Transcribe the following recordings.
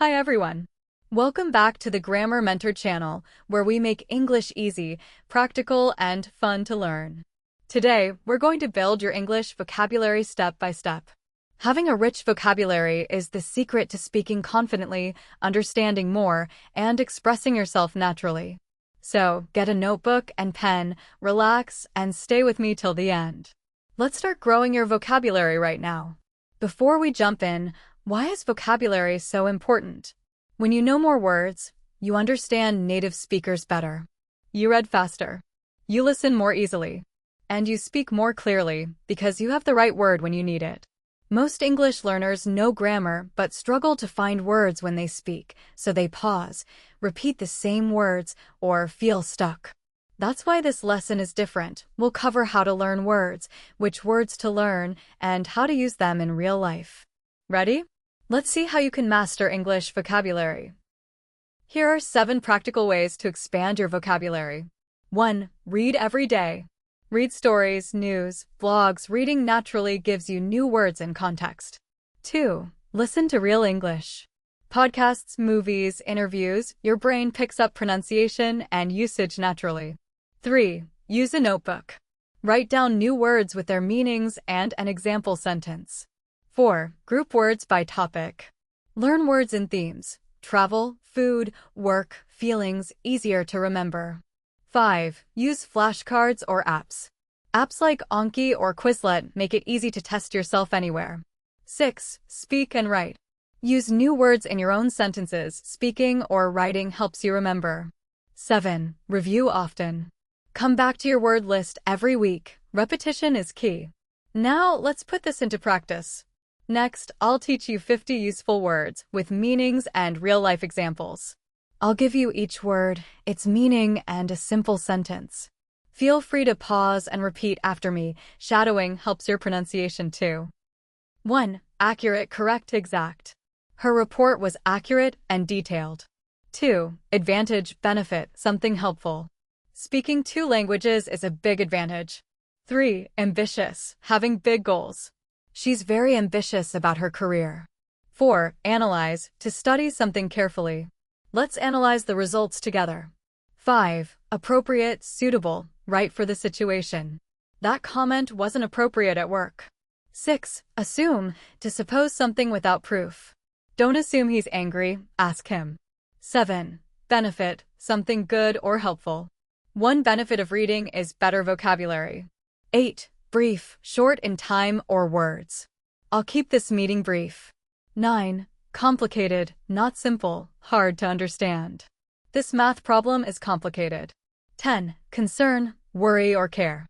Hi everyone. Welcome back to the Grammar Mentor channel, where we make English easy, practical, and fun to learn. Today, we're going to build your English vocabulary step by step. Having a rich vocabulary is the secret to speaking confidently, understanding more, and expressing yourself naturally. So, get a notebook and pen, relax, and stay with me till the end. Let's start growing your vocabulary right now. Before we jump in, why is vocabulary so important? When you know more words, you understand native speakers better. You read faster. You listen more easily. And you speak more clearly because you have the right word when you need it. Most English learners know grammar but struggle to find words when they speak, so they pause, repeat the same words, or feel stuck. That's why this lesson is different. We'll cover how to learn words, which words to learn, and how to use them in real life. Ready? Let's see how you can master English vocabulary. Here are 7 practical ways to expand your vocabulary. 1. Read every day. Read stories, news, blogs. Reading naturally gives you new words and context. 2. Listen to real English. Podcasts, movies, interviews. Your brain picks up pronunciation and usage naturally. 3. Use a notebook. Write down new words with their meanings and an example sentence. 4. Group words by topic. Learn words in themes. Travel, food, work, feelings, easier to remember. 5. Use flashcards or apps. Apps like Anki or Quizlet make it easy to test yourself anywhere. 6. Speak and write. Use new words in your own sentences. Speaking or writing helps you remember. 7. Review often. Come back to your word list every week. Repetition is key. Now, let's put this into practice. Next, I'll teach you 50 useful words with meanings and real-life examples. I'll give you each word, its meaning, and a simple sentence. Feel free to pause and repeat after me. Shadowing helps your pronunciation too. 1. Accurate, correct, exact. Her report was accurate and detailed. 2. Advantage, benefit, something helpful. Speaking 2 languages is a big advantage. 3. Ambitious, having big goals. She's very ambitious about her career. 4. Analyze, to study something carefully. Let's analyze the results together. 5. Appropriate, suitable, right for the situation. That comment wasn't appropriate at work. 6. Assume, to suppose something without proof. Don't assume he's angry, ask him. 7. Benefit, something good or helpful. One benefit of reading is better vocabulary. 8. Brief, short in time or words. I'll keep this meeting brief. 9. Complicated, not simple, hard to understand. This math problem is complicated. 10. Concern, worry or care.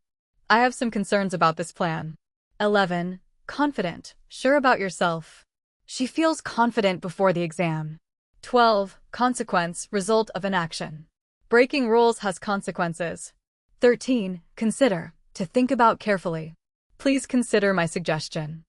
I have some concerns about this plan. 11. Confident, sure about yourself. She feels confident before the exam. 12. Consequence, result of an action. Breaking rules has consequences. 13. Consider, to think about carefully. Please consider my suggestion.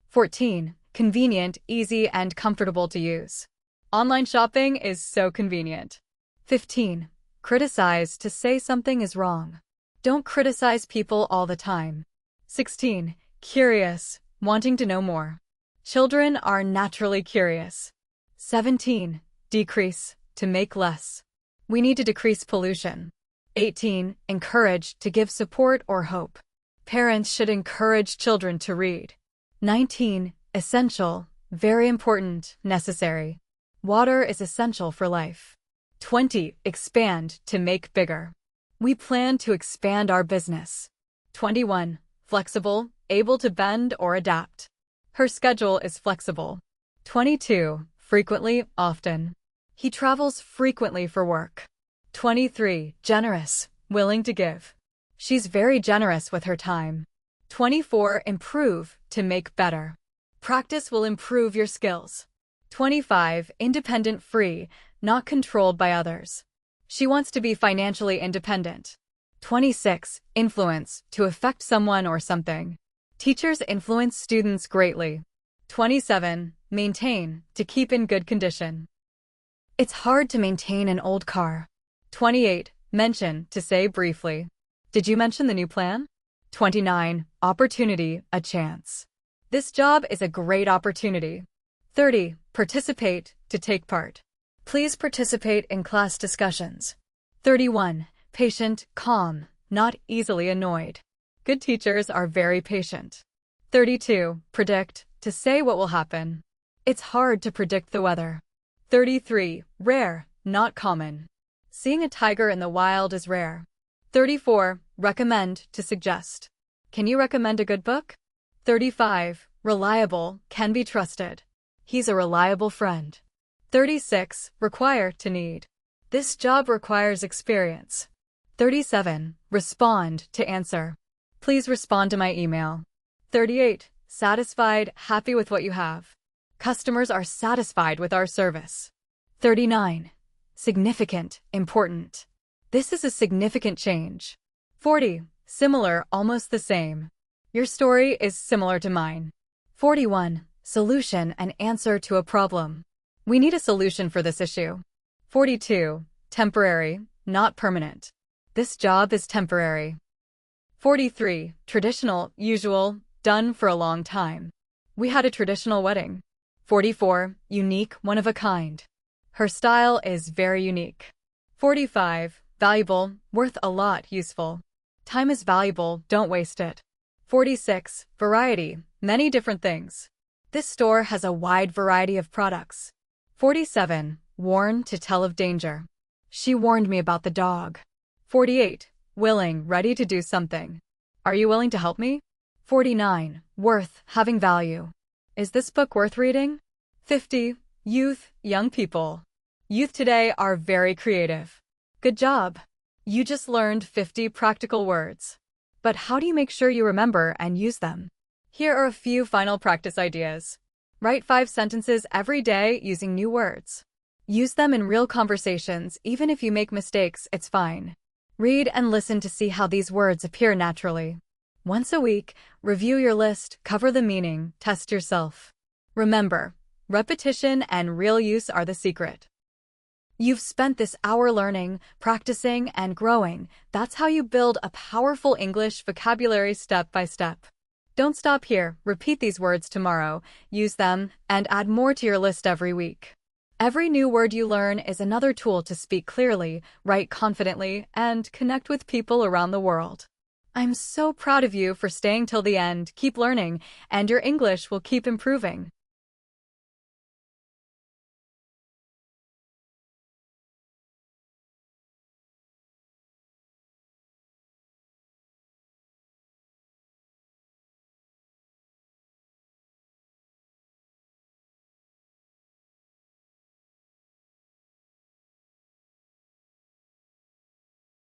14. Convenient, easy, and comfortable to use. Online shopping is so convenient. 15. Criticize, to say something is wrong. Don't criticize people all the time. 16. Curious, wanting to know more. Children are naturally curious. 17. Decrease, to make less. We need to decrease pollution. 18. Encourage, to give support or hope. Parents should encourage children to read. 19. Essential, very important, necessary. Water is essential for life. 20. Expand, to make bigger. We plan to expand our business. 21. Flexible, able to bend or adapt. Her schedule is flexible. 22. Frequently, often. He travels frequently for work. 23. Generous, willing to give. She's very generous with her time. 24. Improve, to make better. Practice will improve your skills. 25. Independent, free, not controlled by others. She wants to be financially independent. 26. Influence, to affect someone or something. Teachers influence students greatly. 27. Maintain, to keep in good condition. It's hard to maintain an old car. 28. Mention, to say briefly. Did you mention the new plan? 29. Opportunity, a chance. This job is a great opportunity. 30. Participate, to take part. Please participate in class discussions. 31. Patient, calm, not easily annoyed. Good teachers are very patient. 32. Predict, to say what will happen. It's hard to predict the weather. 33. Rare, not common. Seeing a tiger in the wild is rare. 34. Recommend, to suggest. Can you recommend a good book? 35. Reliable, can be trusted. He's a reliable friend. 36. Require, to need. This job requires experience. 37. Respond, to answer. Please respond to my email. 38. Satisfied, happy with what you have. Customers are satisfied with our service. 39. Significant, important. This is a significant change. 40. Similar, almost the same. Your story is similar to mine. 41. Solution, an answer to a problem. We need a solution for this issue. 42. Temporary, not permanent. This job is temporary. 43. Traditional, usual, done for a long time. We had a traditional wedding. 44. Unique, one of a kind. Her style is very unique. 45. Valuable, worth a lot, useful. Time is valuable, don't waste it. 46. Variety, many different things. This store has a wide variety of products. 47. Warn, to tell of danger. She warned me about the dog. 48. Willing, ready to do something. Are you willing to help me? 49. Worth, having value. Is this book worth reading? 50. Youth, young people. Youth today are very creative. Good job. You just learned 50 practical words. But how do you make sure you remember and use them? Here are a few final practice ideas. Write 5 sentences every day using new words. Use them in real conversations, even if you make mistakes, it's fine. Read and listen to see how these words appear naturally. Once a week, review your list, cover the meaning, test yourself. Remember, repetition and real use are the secret. You've spent this hour learning, practicing, and growing. That's how you build a powerful English vocabulary step by step. Don't stop here. Repeat these words tomorrow, use them, and add more to your list every week. Every new word you learn is another tool to speak clearly, write confidently, and connect with people around the world. I'm so proud of you for staying till the end. Keep learning, and your English will keep improving.